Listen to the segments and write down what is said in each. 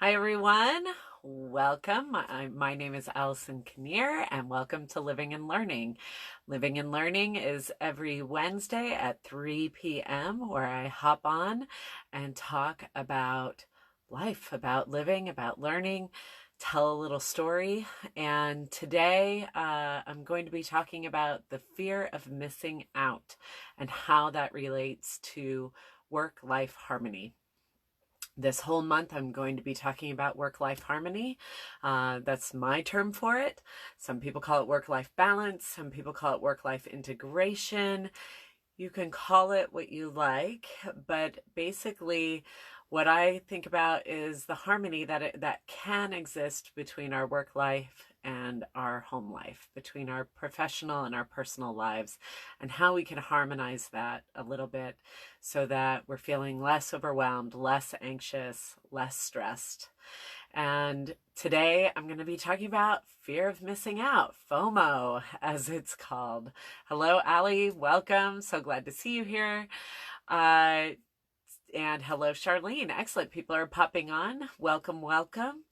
Hi, everyone. Welcome. My name is Allison Kinnear, and welcome to Living and Learning. Living and Learning is every Wednesday at 3 p.m., where I hop on and talk about life, about living, about learning, tell a little story. And today I'm going to be talking about the fear of missing out and how that relates to work-life harmony. This whole month, I'm going to be talking about work-life harmony. That's my term for it. Some people call it work-life balance. Some people call it work-life integration. You can call it what you like, but basically what I think about is the harmony that can exist between our work life and our home life, between our professional and our personal lives, and how we can harmonize that a little bit so that we're feeling less overwhelmed, less anxious, less stressed. And today I'm going to be talking about fear of missing out, FOMO, as it's called. Hello, Allie. Welcome. So glad to see you here. And hello, Charlene. Excellent. People are popping on. Welcome, welcome.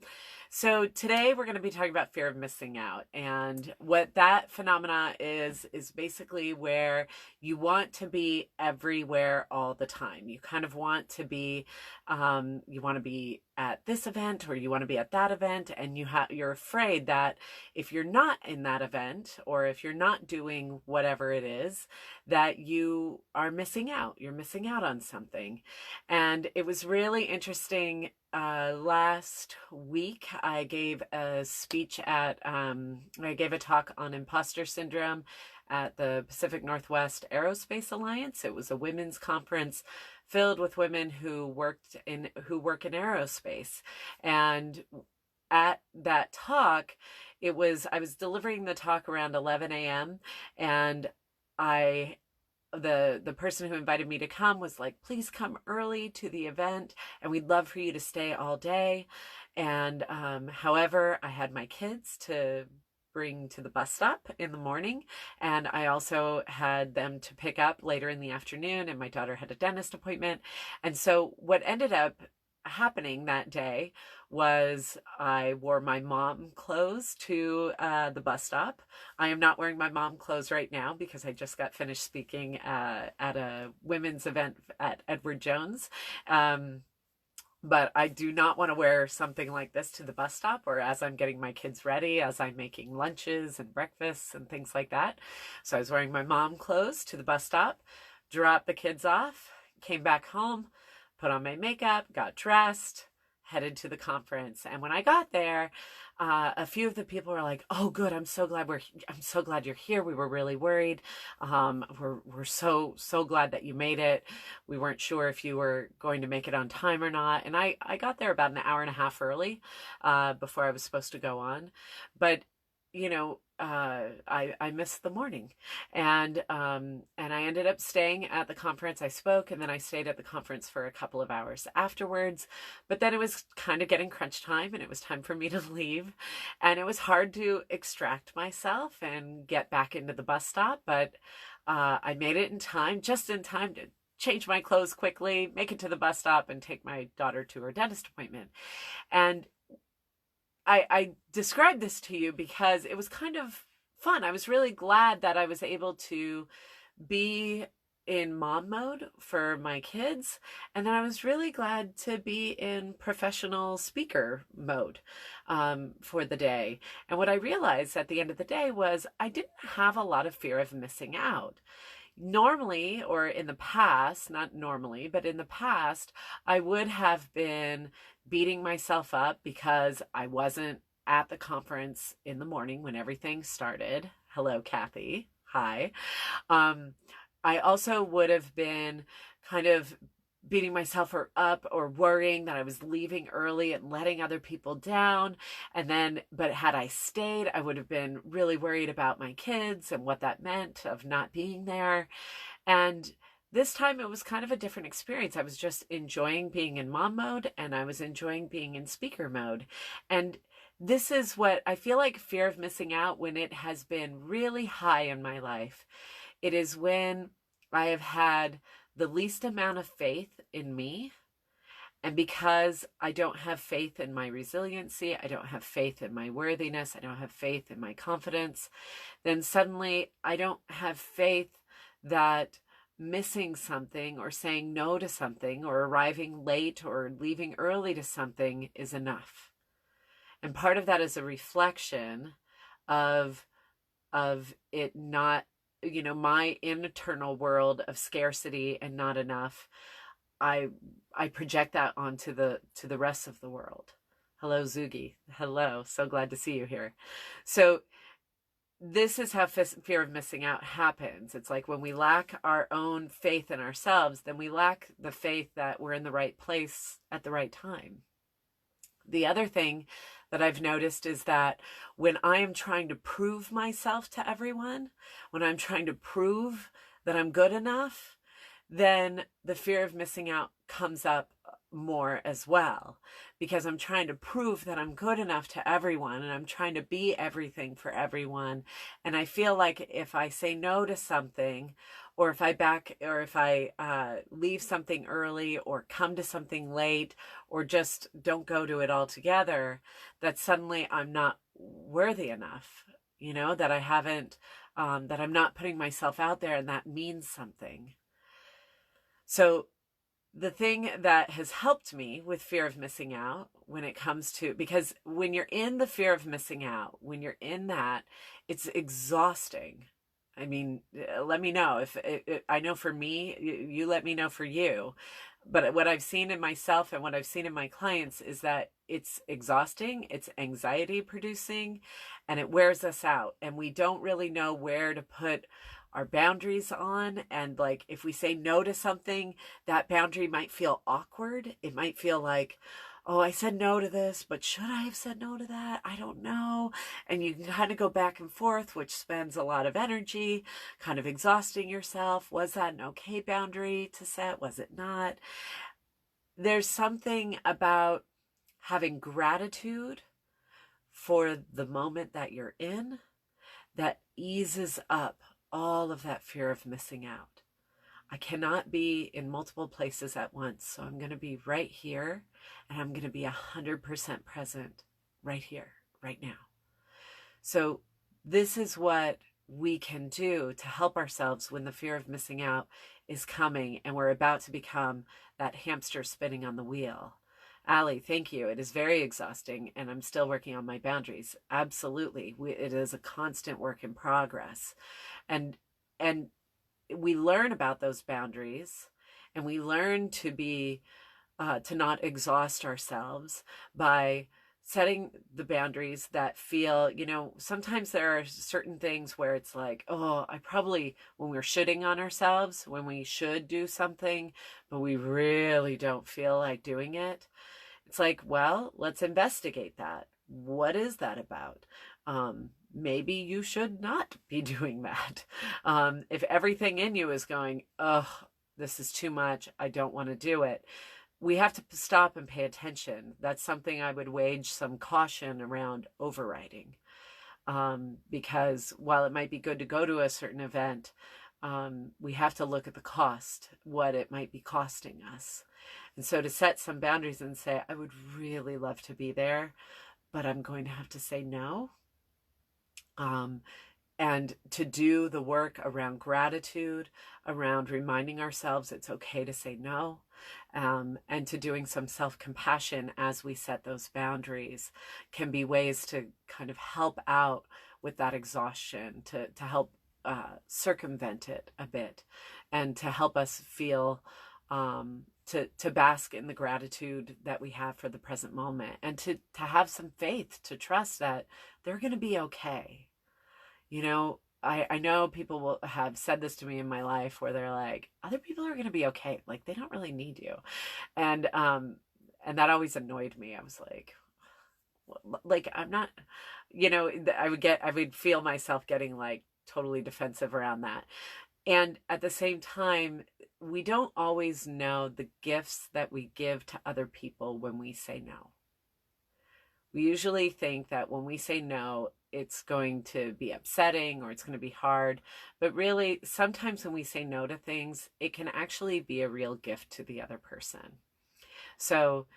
So today we're going to be talking about fear of missing out, and what that phenomena is basically where you want to be everywhere all the time. You kind of want to be, you want to be at this event or you want to be at that event, and you're afraid that if you're not in that event or if you're not doing whatever it is, that you are missing out. You're missing out on something. And it was really interesting. Last week, I gave a speech I gave a talk on imposter syndrome at the Pacific Northwest Aerospace Alliance. It was a women's conference filled with women who work in aerospace. And at that talk, I was delivering the talk around 11 a.m. and the person who invited me to come was like, please come early to the event and we'd love for you to stay all day. And however, I had my kids to bring to the bus stop in the morning, and I also had them to pick up later in the afternoon, and my daughter had a dentist appointment. And so what ended up happening that day was I wore my mom clothes to the bus stop. I am not wearing my mom clothes right now because I just got finished speaking at a women's event at Edward Jones. But I do not want to wear something like this to the bus stop or as I'm getting my kids ready, as I'm making lunches and breakfasts and things like that. So I was wearing my mom clothes to the bus stop, dropped the kids off, came back home, put on my makeup, got dressed, headed to the conference. And when I got there, a few of the people were like, "Oh, good! I'm so glad you're here. We were really worried. We're so glad that you made it. We weren't sure if you were going to make it on time or not." And I got there about an hour and a half early before I was supposed to go on, but I missed the morning, and I ended up staying at the conference. I spoke, and then I stayed at the conference for a couple of hours afterwards. But then it was kind of getting crunch time, and it was time for me to leave, and it was hard to extract myself and get back into the bus stop. But I made it in time, just in time to change my clothes quickly, make it to the bus stop, and take my daughter to her dentist appointment. And I described this to you because it was kind of fun. I was really glad that I was able to be in mom mode for my kids, and then I was really glad to be in professional speaker mode for the day. And what I realized at the end of the day was I didn't have a lot of fear of missing out. Normally, or in the past, not normally, but in the past, I would have been beating myself up because I wasn't at the conference in the morning when everything started. Hello, Kathy. Hi. I also would have been kind of beating myself up or worrying that I was leaving early and letting other people down. But had I stayed, I would have been really worried about my kids and what that meant of not being there. And this time it was kind of a different experience. I was just enjoying being in mom mode, and I was enjoying being in speaker mode. And this is what I feel like fear of missing out when it has been really high in my life. It is when I have had the least amount of faith in me And because I don't have faith in my resiliency, I don't have faith in my worthiness, I don't have faith in my confidence, then suddenly I don't have faith that missing something or saying no to something or arriving late or leaving early to something is enough. And part of that is a reflection of it not, my internal world of scarcity and not enough. I project that onto the rest of the world. Hello, Zugi. Hello. So glad to see you here. So this is how fear of missing out happens. It's like when we lack our own faith in ourselves, then we lack the faith that we're in the right place at the right time. The other thing that I've noticed is that when I am trying to prove myself to everyone, when I'm trying to prove that I'm good enough, then the fear of missing out comes up more as well, because I'm trying to prove that I'm good enough to everyone and I'm trying to be everything for everyone. And I feel like if I say no to something, or if I leave something early or come to something late or just don't go to it altogether, that suddenly I'm not worthy enough, that I haven't, that I'm not putting myself out there, and that means something. So the thing that has helped me with fear of missing out when it comes to, because when you're in the fear of missing out, when you're in that, it's exhausting. I mean, let me know if I know for me, you let me know for you. But what I've seen in myself and what I've seen in my clients is that it's exhausting, it's anxiety producing, and it wears us out. And we don't really know where to put our boundaries on. And like, if we say no to something, that boundary might feel awkward. It might feel like, oh, I said no to this, but should I have said no to that? I don't know. And you can kind of go back and forth, which spends a lot of energy, kind of exhausting yourself. Was that an okay boundary to set? Was it not? There's something about having gratitude for the moment that you're in that eases up all of that fear of missing out. I cannot be in multiple places at once, so I'm going to be right here, and I'm going to be 100% present right here, right now. So this is what we can do to help ourselves when the fear of missing out is coming and we're about to become that hamster spinning on the wheel. Allie, thank you. It is very exhausting, and I'm still working on my boundaries. Absolutely. It is a constant work in progress. And we learn about those boundaries, and we learn to be to not exhaust ourselves by setting the boundaries that feel, sometimes there are certain things where it's like, oh, when we're shitting on ourselves, when we should do something, but we really don't feel like doing it. It's like, well, let's investigate that. What is that about? Maybe you should not be doing that. If everything in you is going, oh, this is too much, I don't want to do it, we have to stop and pay attention. That's something I would wage some caution around overriding. Because while it might be good to go to a certain event, we have to look at the cost, what it might be costing us. And so to set some boundaries and say, I would really love to be there, but I'm going to have to say no. And to do the work around gratitude, around reminding ourselves it's okay to say no, and to doing some self-compassion as we set those boundaries can be ways to kind of help out with that exhaustion, to help circumvent it a bit, and to help us feel to bask in the gratitude that we have for the present moment, and to have some faith, to trust that they're going to be okay. I know people will have said this to me in my life where they're like, other people are going to be okay. Like, they don't really need you. And that always annoyed me. I was like, I'm not, I would feel myself getting like totally defensive around that. And at the same time, we don't always know the gifts that we give to other people when we say no. We usually think that when we say no, it's going to be upsetting or it's going to be hard. But really, sometimes when we say no to things, it can actually be a real gift to the other person. So,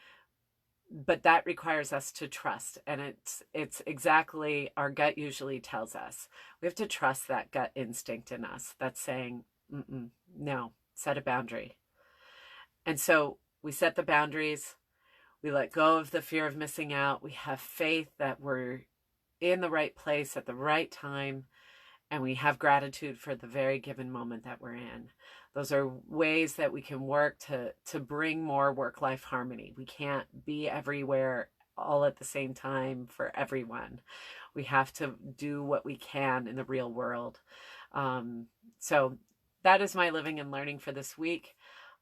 but that requires us to trust, and it's exactly, our gut usually tells us we have to trust that gut instinct in us that's saying, no, set a boundary. And so we set the boundaries, we let go of the fear of missing out, we have faith that we're in the right place at the right time, and we have gratitude for the very given moment that we're in. Those are ways that we can work to bring more work-life harmony. We can't be everywhere all at the same time for everyone. We have to do what we can in the real world. So that is my living and learning for this week.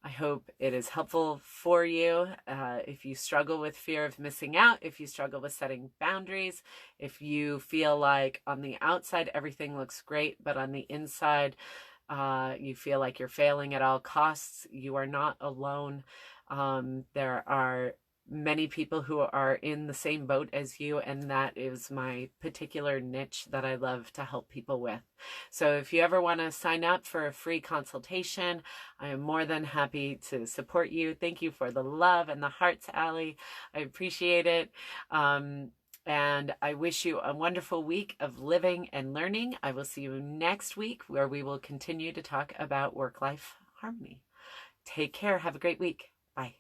I hope it is helpful for you. If you struggle with fear of missing out, if you struggle with setting boundaries, if you feel like on the outside everything looks great, but on the inside you feel like you're failing at all costs, you are not alone. There are many people who are in the same boat as you, and that is my particular niche that I love to help people with. So if you ever want to sign up for a free consultation, I am more than happy to support you. Thank you for the love and the hearts, Allie. I appreciate it. And I wish you a wonderful week of living and learning. I will see you next week, where we will continue to talk about work-life harmony. Take care. Have a great week. Bye.